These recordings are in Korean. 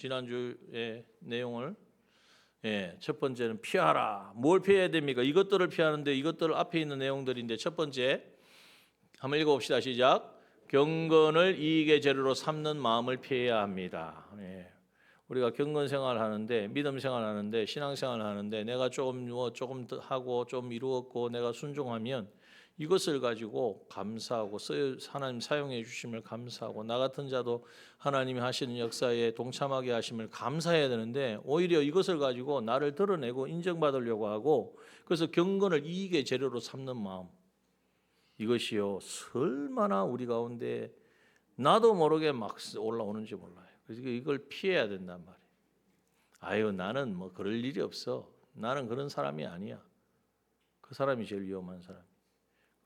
지난주의 내용을 첫 번째는 피하라. 뭘 피해야 됩니까? 이것들을 피하는데 이것들 앞에 있는 내용들인데 첫 번째 한번 읽어봅시다. 시작. 경건을 이익의 재료로 삼는 마음을 피해야 합니다. 우리가 경건 생활하는데 믿음 생활하는데 신앙 생활하는데 내가 조금 더 하고 좀 이루었고 내가 순종하면 이것을 가지고 감사하고 하나님 사용해 주심을 감사하고 나 같은 자도 하나님이 하시는 역사에 동참하게 하심을 감사해야 되는데 오히려 이것을 가지고 나를 드러내고 인정받으려고 하고 그래서 경건을 이익의 재료로 삼는 마음, 이것이요 얼마나 우리 가운데 나도 모르게 막 올라오는지 몰라요. 그래서 이걸 피해야 된단 말이에요. 아유, 나는 뭐 그럴 일이 없어. 나는 그런 사람이 아니야. 그 사람이 제일 위험한 사람.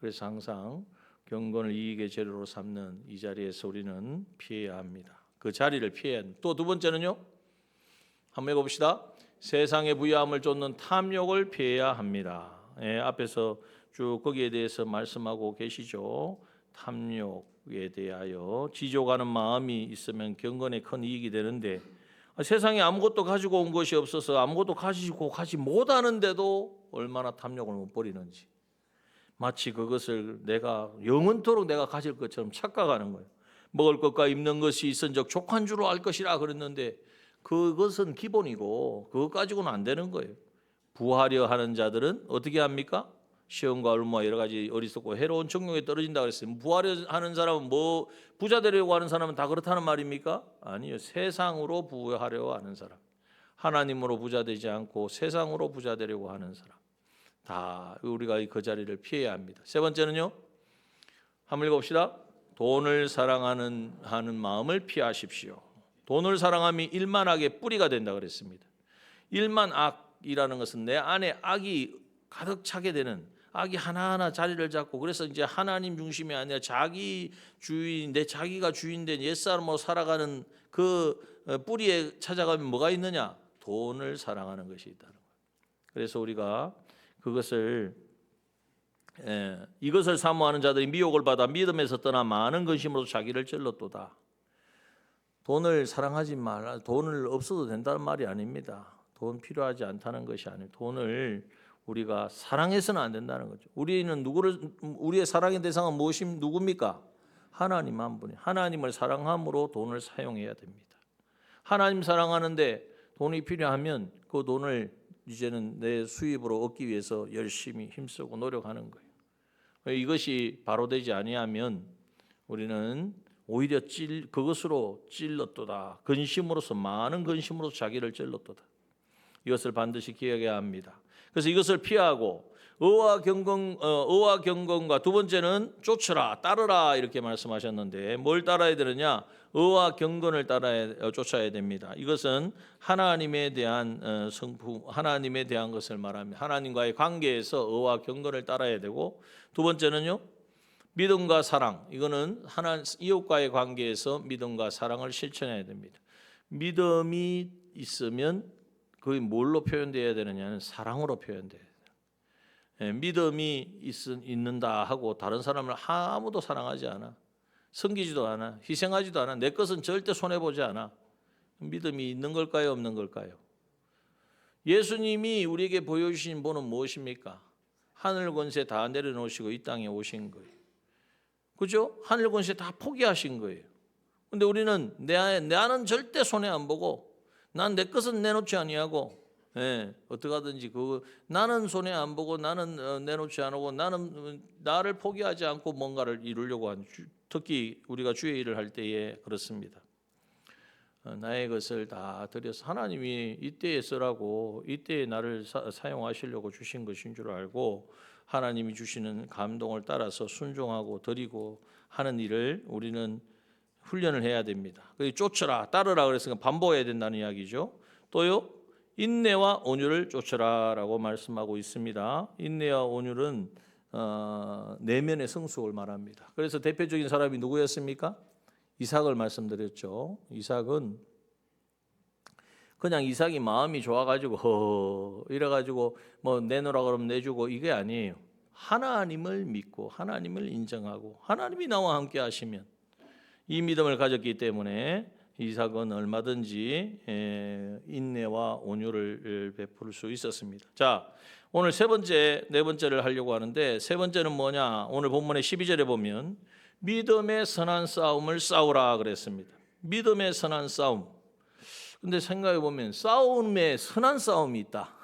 그래서 항상 경건을 이익의 재료로 삼는 이 자리에서 우리는 피해야 합니다. 그 자리를 피해야 합니다. 또 두 번째는요. 한번 읽어봅시다. 세상의 부유함을 쫓는 탐욕을 피해야 합니다. 앞에서 쭉 거기에 대해서 말씀하고 계시죠. 탐욕에 대하여 지족하는 마음이 있으면 경건에 큰 이익이 되는데 세상에 아무것도 가지고 온 것이 없어서 아무것도 가지고 가지 못하는데도 얼마나 탐욕을 못 버리는지, 마치 그것을 내가 영원토록 내가 가질 것처럼 착각하는 거예요. 먹을 것과 입는 것이 있은즉 족한 줄로 알 것이라 그랬는데 그것은 기본이고 그것 가지고는 안 되는 거예요. 부하려 하는 자들은 어떻게 합니까? 시험과 얼마 여러 가지 어리석고 해로운 정욕에 떨어진다 그랬어요. 부하려 하는 사람은 뭐 부자 되려고 하는 사람은 다 그렇다는 말입니까? 아니요. 세상으로 부하려 하는 사람, 하나님으로 부자 되지 않고 세상으로 부자 되려고 하는 사람, 다 우리가 그 자리를 피해야 합니다. 세 번째는요. 한번 읽어봅시다. 돈을 사랑하는 마음을 피하십시오. 돈을 사랑함이 일만악의 뿌리가 된다 그랬습니다. 일만악이라는 것은 내 안에 악이 가득 차게 되는, 악이 하나하나 자리를 잡고 그래서 이제 하나님 중심이 아니라 자기 주인, 내 자기가 주인된 옛사람으로 살아가는 그 뿌리에 찾아가면 뭐가 있느냐? 돈을 사랑하는 것이 있다는 거예요. 그래서 우리가 그것을 이것을 사모하는 자들이 미혹을 받아 믿음에서 떠나 많은 근심으로 자기를 찔렀도다. 돈을 사랑하지 말라. 돈을 없어도 된다는 말이 아닙니다. 돈 필요하지 않다는 것이 아니에요. 돈을 우리가 사랑해서는 안 된다는 거죠. 우리의 사랑의 대상은 누굽니까? 하나님 한 분이. 하나님을 사랑함으로 돈을 사용해야 됩니다. 하나님 사랑하는데 돈이 필요하면 그 돈을 이제는 내 수입으로 얻기 위해서 열심히 힘쓰고 노력하는 거예요. 이것이 바로 되지 아니하면 우리는 오히려 그것으로 찔렀도다. 근심으로서 많은 근심으로 자기를 찔렀도다. 이것을 반드시 기억해야 합니다. 그래서 이것을 피하고 의와 경건과 두 번째는 쫓으라, 따르라 이렇게 말씀하셨는데 뭘 따라야 되느냐? 의와 경건을 쫓아야 됩니다. 이것은 하나님에 대한 성품, 하나님에 대한 것을 말합니다. 하나님과의 관계에서 의와 경건을 따라야 되고 두 번째는요. 믿음과 사랑, 이거는 이웃과의 관계에서 믿음과 사랑을 실천해야 됩니다. 믿음이 있으면 그게 뭘로 표현되어야 되느냐는 사랑으로 표현돼야 돼요. 믿음이 있는다 하고 다른 사람을 아무도 사랑하지 않아, 섬기지도 않아, 희생하지도 않아, 내 것은 절대 손해보지 않아. 믿음이 있는 걸까요, 없는 걸까요? 예수님이 우리에게 보여주신 분은 무엇입니까? 하늘 권세 다 내려놓으시고 이 땅에 오신 거예요. 그죠? 하늘 권세 다 포기하신 거예요. 근데 우리는 나는 절대 손해 안 보고 난 내 것은 내놓지 아니하고 어떻게 하든지 나는 손해 안 보고 나는 내놓지 않고 나는 나를 포기하지 않고 뭔가를 이루려고 하는, 특히 우리가 주의 일을 할 때에 그렇습니다. 나의 것을 다 드려서 하나님이 이때에 쓰라고 이때에 나를 사용하시려고 주신 것인 줄 알고 하나님이 주시는 감동을 따라서 순종하고 드리고 하는 일을 우리는 훈련을 해야 됩니다. 쫓으라, 따르라 그랬으니까 반복해야 된다는 이야기죠. 또요, 인내와 온유를 쫓으라라고 말씀하고 있습니다. 인내와 온유는 내면의 성숙을 말합니다. 그래서 대표적인 사람이 누구였습니까? 이삭을 말씀드렸죠. 이삭은 그냥 이삭이 마음이 좋아가지고 이래가지고 뭐 내놓으라 그러면 내주고 이게 아니에요. 하나님을 믿고 하나님을 인정하고 하나님이 나와 함께 하시면 이 믿음을 가졌기 때문에 이삭은 얼마든지 인내와 온유를 베풀 수 있었습니다. 자, 오늘 네 번째를 하려고 하는데, 세 번째는 뭐냐? 오늘 본문의 12절에 보면 믿음의 선한 싸움을 싸우라 그랬습니다. 믿음의 선한 싸움. 근데 생각해 보면 싸움에 선한 싸움이 있다.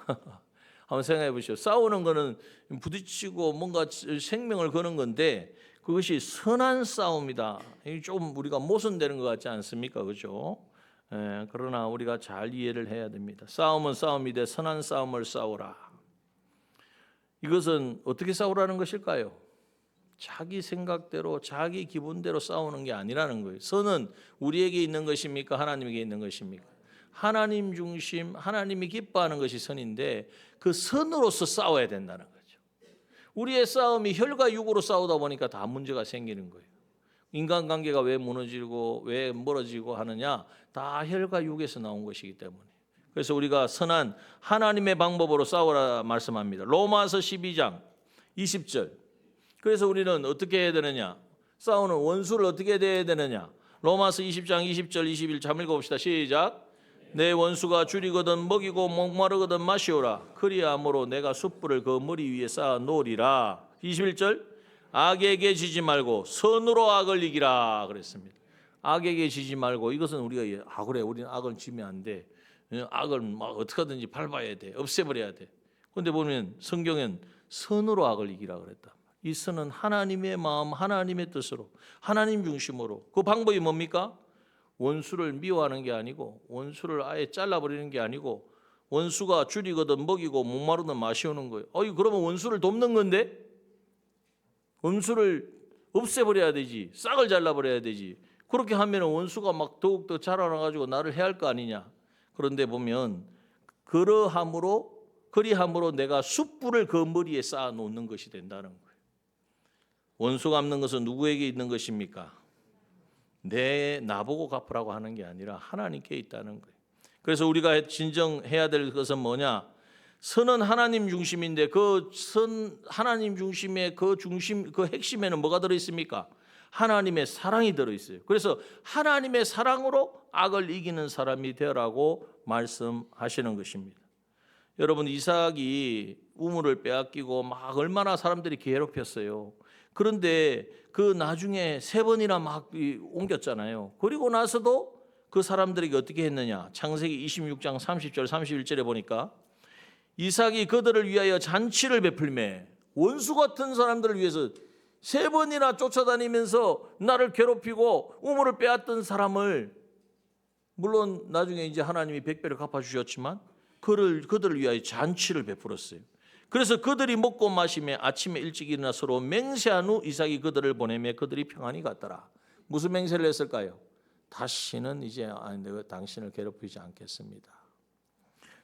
한번 생각해 보시죠. 싸우는 거는 부딪히고 뭔가 생명을 거는 건데 그것이 선한 싸움이다. 좀 우리가 모순되는 것 같지 않습니까? 그렇죠? 그러나 우리가 잘 이해를 해야 됩니다. 싸움은 싸움이되 선한 싸움을 싸우라. 이것은 어떻게 싸우라는 것일까요? 자기 생각대로 자기 기분대로 싸우는 게 아니라는 거예요. 선은 우리에게 있는 것입니까? 하나님에게 있는 것입니까? 하나님 중심, 하나님이 기뻐하는 것이 선인데 그 선으로서 싸워야 된다는 거죠. 우리의 싸움이 혈과 육으로 싸우다 보니까 다 문제가 생기는 거예요. 인간관계가 왜 무너지고 왜 멀어지고 하느냐? 다 혈과 육에서 나온 것이기 때문에. 그래서 우리가 선한 하나님의 방법으로 싸우라 말씀합니다. 로마서 12장 20절. 그래서 우리는 어떻게 해야 되느냐? 싸우는 원수를 어떻게 대해야 되느냐? 로마서 20장 20절 21절 한번 읽어봅시다. 시작. 내 원수가 줄이거든 먹이고 목마르거든 마시오라. 그리함으로 내가 숯불을 그 머리 위에 쌓아 놓으리라. 21절. 악에게 지지 말고 선으로 악을 이기라 그랬습니다. 악에게 지지 말고, 이것은 우리가 그래 우리는 악을 지면 안 돼. 악을 막 어떻게든지 밟아야 돼. 없애버려야 돼. 그런데 보면 성경엔 선으로 악을 이기라 그랬다. 이 선은 하나님의 마음, 하나님의 뜻으로, 하나님 중심으로. 그 방법이 뭡니까? 원수를 미워하는 게 아니고, 원수를 아예 잘라버리는 게 아니고, 원수가 줄이거든 먹이고 목마르든 마시오는 거예요. 그러면 원수를 돕는 건데, 원수를 없애버려야 되지, 싹을 잘라버려야 되지. 그렇게 하면 원수가 막 더욱더 자라나가지고 나를 해할 거 아니냐. 그런데 보면 그리함으로 내가 숯불을 그 머리에 쌓아 놓는 것이 된다는 거예요. 원수 갚는 것은 누구에게 있는 것입니까? 나보고 갚으라고 하는 게 아니라 하나님께 있다는 거예요. 그래서 우리가 진정해야 될 것은 뭐냐? 선은 하나님 중심인데 그 선 하나님 중심의 그 핵심에는 뭐가 들어 있습니까? 하나님의 사랑이 들어 있어요. 그래서 하나님의 사랑으로 악을 이기는 사람이 되라고 말씀하시는 것입니다. 여러분, 이삭이 우물을 빼앗기고 막 얼마나 사람들이 괴롭혔어요. 그런데 그 나중에 3번이나 막 옮겼잖아요. 그리고 나서도 그 사람들에게 어떻게 했느냐? 창세기 26장 30절 31절에 보니까 이삭이 그들을 위하여 잔치를 베풀매, 원수 같은 사람들을 위해서 3번이나 쫓아다니면서 나를 괴롭히고 우물을 빼앗던 사람을, 물론 나중에 이제 하나님이 100배를 갚아주셨지만 그들을 위하여 잔치를 베풀었어요. 그래서 그들이 먹고 마시며 아침에 일찍 일어나 서로 맹세한 후 이삭이 그들을 보내며 그들이 평안히 갔더라. 무슨 맹세를 했을까요? 다시는 이제 내가 당신을 괴롭히지 않겠습니다.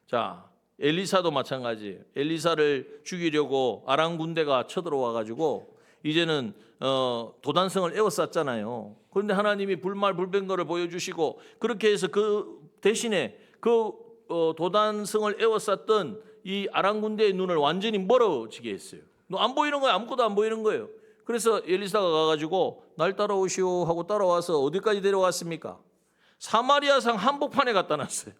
자, 엘리사도 마찬가지예요. 엘리사를 죽이려고 아람 군대가 쳐들어와 가지고 이제는 도단성을 에워쌌잖아요. 그런데 하나님이 불말불변거를 보여주시고 그렇게 해서 그 대신에 그 도단성을 에워쌌던 이 아람 군대의 눈을 완전히 멀어지게 했어요. 안 보이는 거예요. 아무것도 안 보이는 거예요. 그래서 엘리사가 가가지고 날 따라오시오 하고 따라와서 어디까지 데려왔습니까? 사마리아 성 한복판에 갖다 놨어요.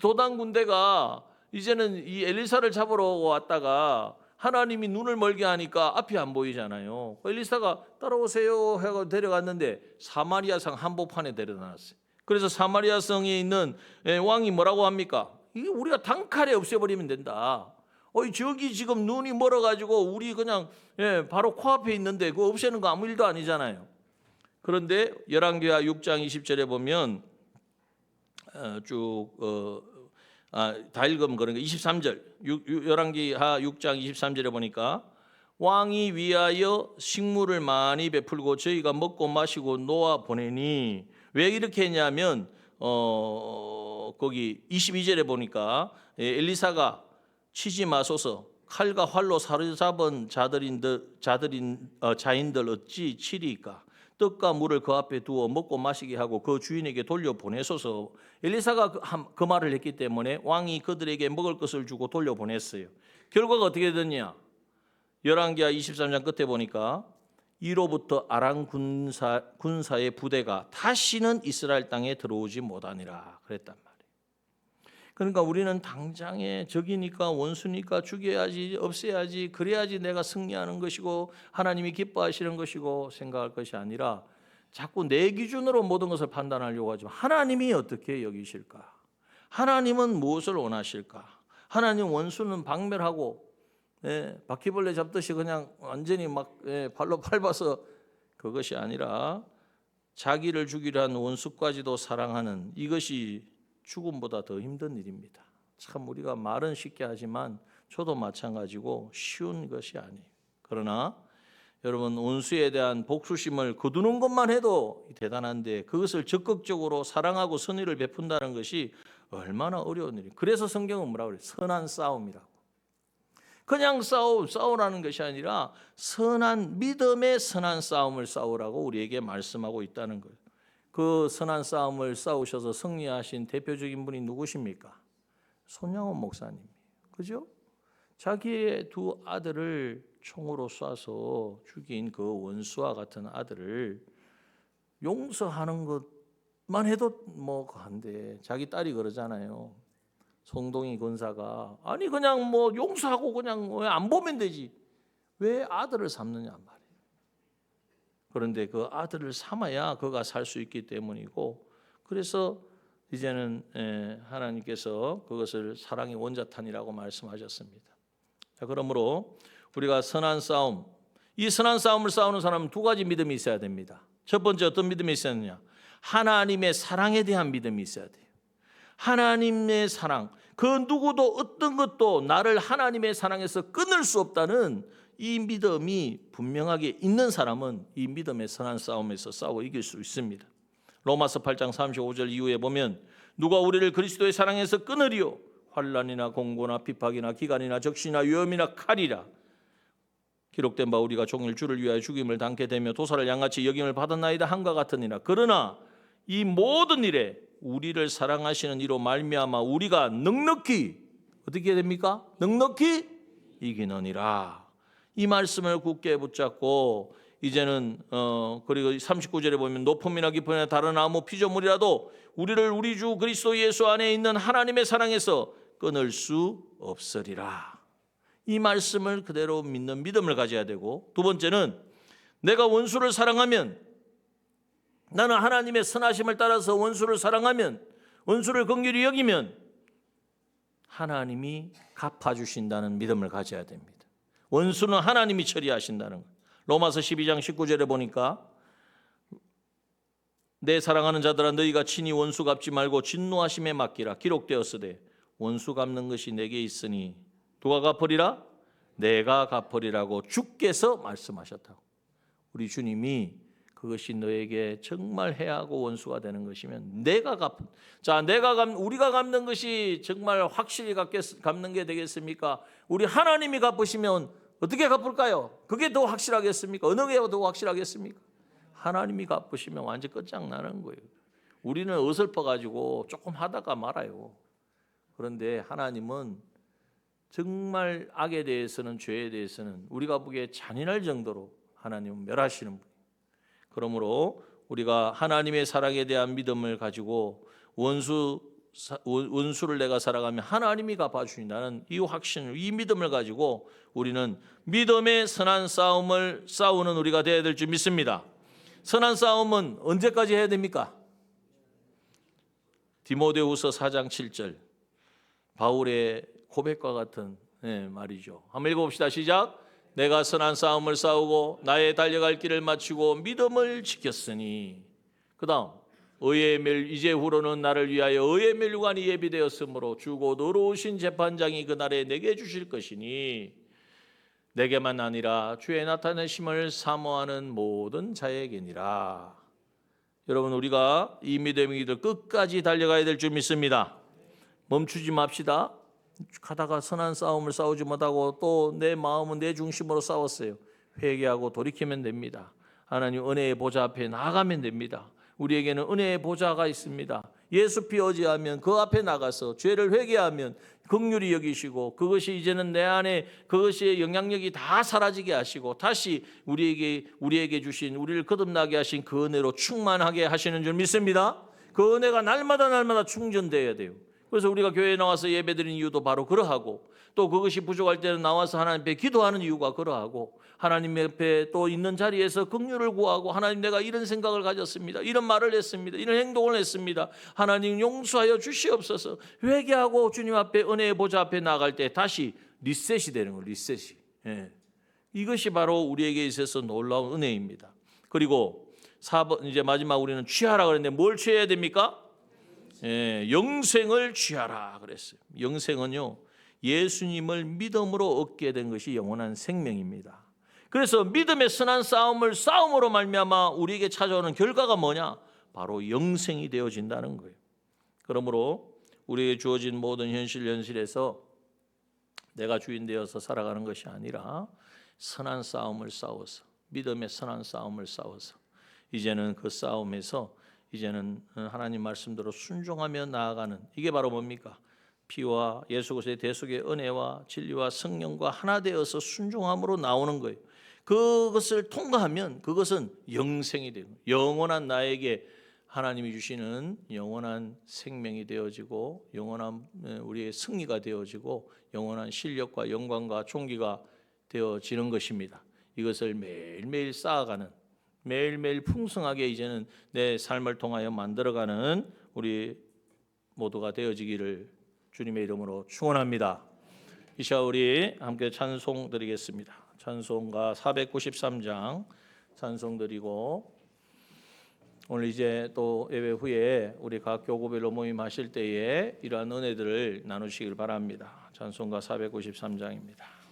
도단 군대가 이제는 이 엘리사를 잡으러 왔다가 하나님이 눈을 멀게 하니까 앞이 안 보이잖아요. 엘리사가 따라오세요 하고 데려갔는데 사마리아 성 한복판에 데려다 놨어요. 그래서 사마리아 성에 있는 왕이 뭐라고 합니까? 이게 우리가 단칼에 없애버리면 된다. 저기 지금 눈이 멀어가지고 우리 그냥 바로 코앞에 있는데 그거 없애는 거 아무 일도 아니잖아요. 그런데 열왕기하 6장 20절에 보면 다 읽으면 그런 거 23절 열왕기하 6장 23절에 보니까 왕이 위하여 식물을 많이 베풀고 저희가 먹고 마시고 놓아 보내니, 왜 이렇게 했냐면 거기 22절에 보니까 엘리사가 치지 마소서 칼과 활로 사로잡은 자인들 어찌 치리까? 떡과 물을 그 앞에 두어 먹고 마시게 하고 그 주인에게 돌려보내소서. 엘리사가 그 말을 했기 때문에 왕이 그들에게 먹을 것을 주고 돌려보냈어요. 결과가 어떻게 됐냐? 열왕기하 23장 끝에 보니까 이로부터 아람 군사의 부대가 다시는 이스라엘 땅에 들어오지 못하니라 그랬단 말이에요. 그러니까 우리는 당장에 적이니까 원수니까 죽여야지, 없애야지, 그래야지 내가 승리하는 것이고 하나님이 기뻐하시는 것이고 생각할 것이 아니라 자꾸 내 기준으로 모든 것을 판단하려고 하지만 하나님이 어떻게 여기실까? 하나님은 무엇을 원하실까? 하나님 원수는 박멸하고 바퀴벌레 잡듯이 그냥 완전히 막 발로 밟아서 그것이 아니라 자기를 죽이려 한 원수까지도 사랑하는 이것이 죽음보다 더 힘든 일입니다. 참 우리가 말은 쉽게 하지만 저도 마찬가지고 쉬운 것이 아니에요. 그러나 여러분 원수에 대한 복수심을 거두는 것만 해도 대단한데 그것을 적극적으로 사랑하고 선의를 베푼다는 것이 얼마나 어려운 일이에요. 그래서 성경은 뭐라고 그래요? 선한 싸움이라고. 그냥 싸우라는 것이 아니라 선한 믿음의 선한 싸움을 싸우라고 우리에게 말씀하고 있다는 거예요. 그 선한 싸움을 싸우셔서 승리하신 대표적인 분이 누구십니까? 손양원 목사님이에요. 그죠? 자기의 두 아들을 총으로 쏴서 죽인 그 원수와 같은 아들을 용서하는 것만 해도 뭐 한데 자기 딸이 그러잖아요. 송동희 권사가 아니 그냥 뭐 용서하고 그냥 왜 안 보면 되지 왜 아들을 삼느냐 말이에요. 그런데 그 아들을 삼아야 그가 살 수 있기 때문이고 그래서 이제는 하나님께서 그것을 사랑의 원자탄이라고 말씀하셨습니다. 자, 그러므로 우리가 선한 싸움, 이 선한 싸움을 싸우는 사람은 두 가지 믿음이 있어야 됩니다. 첫 번째 어떤 믿음이 있어야 되느냐? 하나님의 사랑에 대한 믿음이 있어야 돼요. 하나님의 사랑, 그 누구도 어떤 것도 나를 하나님의 사랑에서 끊을 수 없다는 이 믿음이 분명하게 있는 사람은 이 믿음의 선한 싸움에서 싸워 이길 수 있습니다. 로마서 8장 35절 이후에 보면 누가 우리를 그리스도의 사랑에서 끊으리요? 환난이나 공고나 핍박이나 기간이나 적신이나 위험이나 칼이라. 기록된 바 우리가 종일 주를 위하여 죽임을 당케 되며 도사를 양같이 여김을 받았나이다 함과 같으니라. 그러나 이 모든 일에 우리를 사랑하시는 이로 말미암아 우리가 넉넉히 어떻게 됩니까? 넉넉히 이기느니라. 이 말씀을 굳게 붙잡고 이제는 그리고 39절에 보면 높음이나 깊음이나 다른 아무 피조물이라도 우리를 우리 주 그리스도 예수 안에 있는 하나님의 사랑에서 끊을 수 없으리라. 이 말씀을 그대로 믿는 믿음을 가져야 되고 두 번째는 내가 원수를 사랑하면 나는 하나님의 선하심을 따라서 원수를 사랑하면 원수를 긍휼히 여기면 하나님이 갚아주신다는 믿음을 가져야 됩니다. 원수는 하나님이 처리하신다는 것. 로마서 12장 19절에 보니까 내 사랑하는 자들아 너희가 친히 원수 갚지 말고 진노하심에 맡기라. 기록되었으되 원수 갚는 것이 내게 있으니 누가 갚으리라? 내가 갚으리라고 주께서 말씀하셨다고. 우리 주님이 그것이 너에게 정말 해하고 원수가 되는 것이면 우리가 갚는 것이 정말 확실히 갚는 게 되겠습니까? 우리 하나님이 갚으시면 어떻게 갚을까요? 그게 더 확실하겠습니까? 어느 게 더 확실하겠습니까? 하나님이 갚으시면 완전 끝장나는 거예요. 우리는 어설퍼 가지고 조금 하다가 말아요. 그런데 하나님은 정말 악에 대해서는 죄에 대해서는 우리가 보기에 잔인할 정도로 하나님은 멸하시는 분이에요. 그러므로 우리가 하나님의 사랑에 대한 믿음을 가지고 원수를 내가 사랑하면 하나님이 갚아주신다는 이 확신, 이 믿음을 가지고 우리는 믿음의 선한 싸움을 싸우는 우리가 되어야 될 줄 믿습니다. 선한 싸움은 언제까지 해야 됩니까? 디모데후서 4장 7절 바울의 고백과 같은 말이죠. 한번 읽어봅시다. 시작. 내가 선한 싸움을 싸우고 나의 달려갈 길을 마치고 믿음을 지켰으니 그 다음 이제 후로는 나를 위하여 의의 멸류관이 예비되었으므로 주고 의로우신 재판장이 그날에 내게 주실 것이니 내게만 아니라 주의 나타내심을 사모하는 모든 자에게니라. 여러분 우리가 이 믿음의 길을 끝까지 달려가야 될 줄 믿습니다. 멈추지 맙시다. 가다가 선한 싸움을 싸우지 못하고 또 내 마음은 내 중심으로 싸웠어요. 회개하고 돌이키면 됩니다. 하나님 은혜의 보좌 앞에 나아가면 됩니다. 우리에게는 은혜의 보좌가 있습니다. 예수 피 의지하면 그 앞에 나가서 죄를 회개하면 긍휼히 여기시고 그것이 이제는 내 안에 그것의 영향력이 다 사라지게 하시고 다시 우리에게 주신 우리를 거듭나게 하신 그 은혜로 충만하게 하시는 줄 믿습니다. 그 은혜가 날마다 충전돼야 돼요. 그래서 우리가 교회에 나와서 예배드리는 이유도 바로 그러하고 또 그것이 부족할 때는 나와서 하나님 앞에 기도하는 이유가 그러하고 하나님 옆에 또 있는 자리에서 긍휼을 구하고 하나님 내가 이런 생각을 가졌습니다. 이런 말을 했습니다. 이런 행동을 했습니다. 하나님 용서하여 주시옵소서. 회개하고 주님 앞에 은혜의 보좌 앞에 나갈 때 다시 리셋이 되는 거예요. 리셋이. 예. 이것이 바로 우리에게 있어서 놀라운 은혜입니다. 그리고 4번 이제 마지막 우리는 취하라 그랬는데 뭘 취해야 됩니까? 예, 영생을 취하라 그랬어요. 영생은요 예수님을 믿음으로 얻게 된 것이 영원한 생명입니다. 그래서 믿음의 선한 싸움을 싸움으로 말미암아 우리에게 찾아오는 결과가 뭐냐? 바로 영생이 되어진다는 거예요. 그러므로 우리에게 주어진 모든 현실에서 내가 주인 되어서 살아가는 것이 아니라 선한 싸움을 싸워서 믿음의 선한 싸움을 싸워서 이제는 그 싸움에서 이제는 하나님 말씀대로 순종하며 나아가는 이게 바로 뭡니까? 피와 예수 그리스도의 대속의 은혜와 진리와 성령과 하나 되어서 순종함으로 나오는 거예요. 그것을 통과하면 그것은 영생이 되고 영원한 나에게 하나님이 주시는 영원한 생명이 되어지고 영원한 우리의 승리가 되어지고 영원한 실력과 영광과 존귀가 되어지는 것입니다. 이것을 매일매일 쌓아가는 매일매일 풍성하게 이제는 내 삶을 통하여 만들어가는 우리 모두가 되어지기를 주님의 이름으로 축원합니다. 이 시간 우리 함께 찬송 드리겠습니다. 찬송가 493장 찬송 드리고 오늘 이제 또 예배 후에 우리 각 교구별로 모임하실 때에 이러한 은혜들을 나누시길 바랍니다. 찬송가 493장입니다.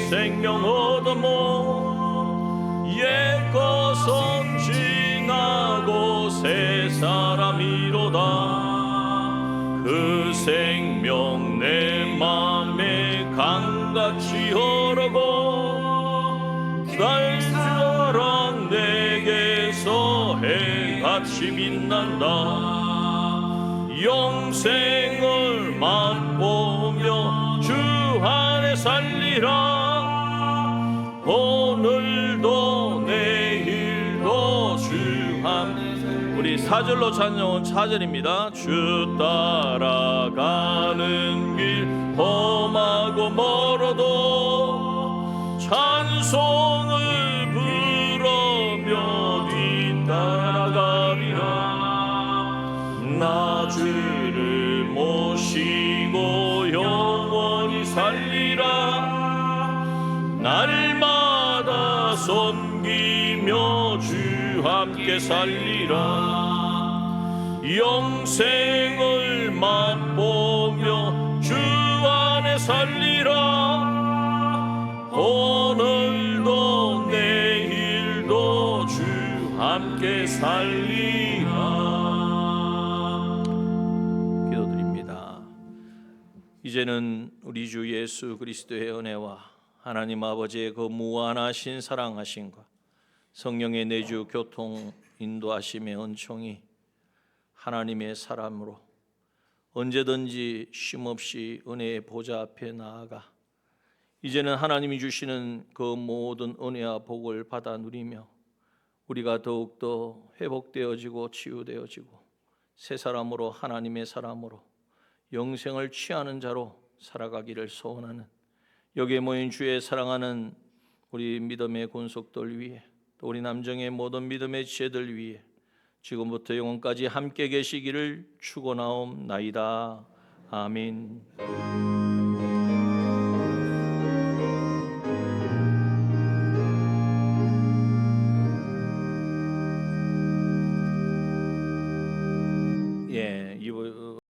생명 얻어모 옛 것은 지나고 새 사람이로다. 그 생명 내 맘에 강같이 흐르고 달처럼 내게서 해같이 빛난다. 영생을 맛보며 주 안에 살리라. 오늘도 내일도 주 안 우리 4절로 찬송은 4절입니다. 주 따라가는 길 험하고 멀어도 찬송을 부르며 뒤따라가리라. 나 주를 모시고 영원히 살리라. 날마다 섬기며 주 함께 살리라. 영생을 맛보며 주 안에 살리라. 오늘도 내일도 주 함께 살리라. 기도드립니다. 이제는 우리 주 예수 그리스도의 은혜와 하나님 아버지의 그 무한하신 사랑하심과 성령의 내주 교통 인도하심의 은총이 하나님의 사람으로 언제든지 쉼없이 은혜의 보좌 앞에 나아가 이제는 하나님이 주시는 그 모든 은혜와 복을 받아 누리며 우리가 더욱더 회복되어지고 치유되어지고 새 사람으로 하나님의 사람으로 영생을 취하는 자로 살아가기를 소원하는 여기에 모인 주의 사랑하는 우리 믿음의 권속들 위해 또 우리 남정의 모든 믿음의 지체들 위해 지금부터 영원까지 함께 계시기를 축원하옵나이다. 아멘.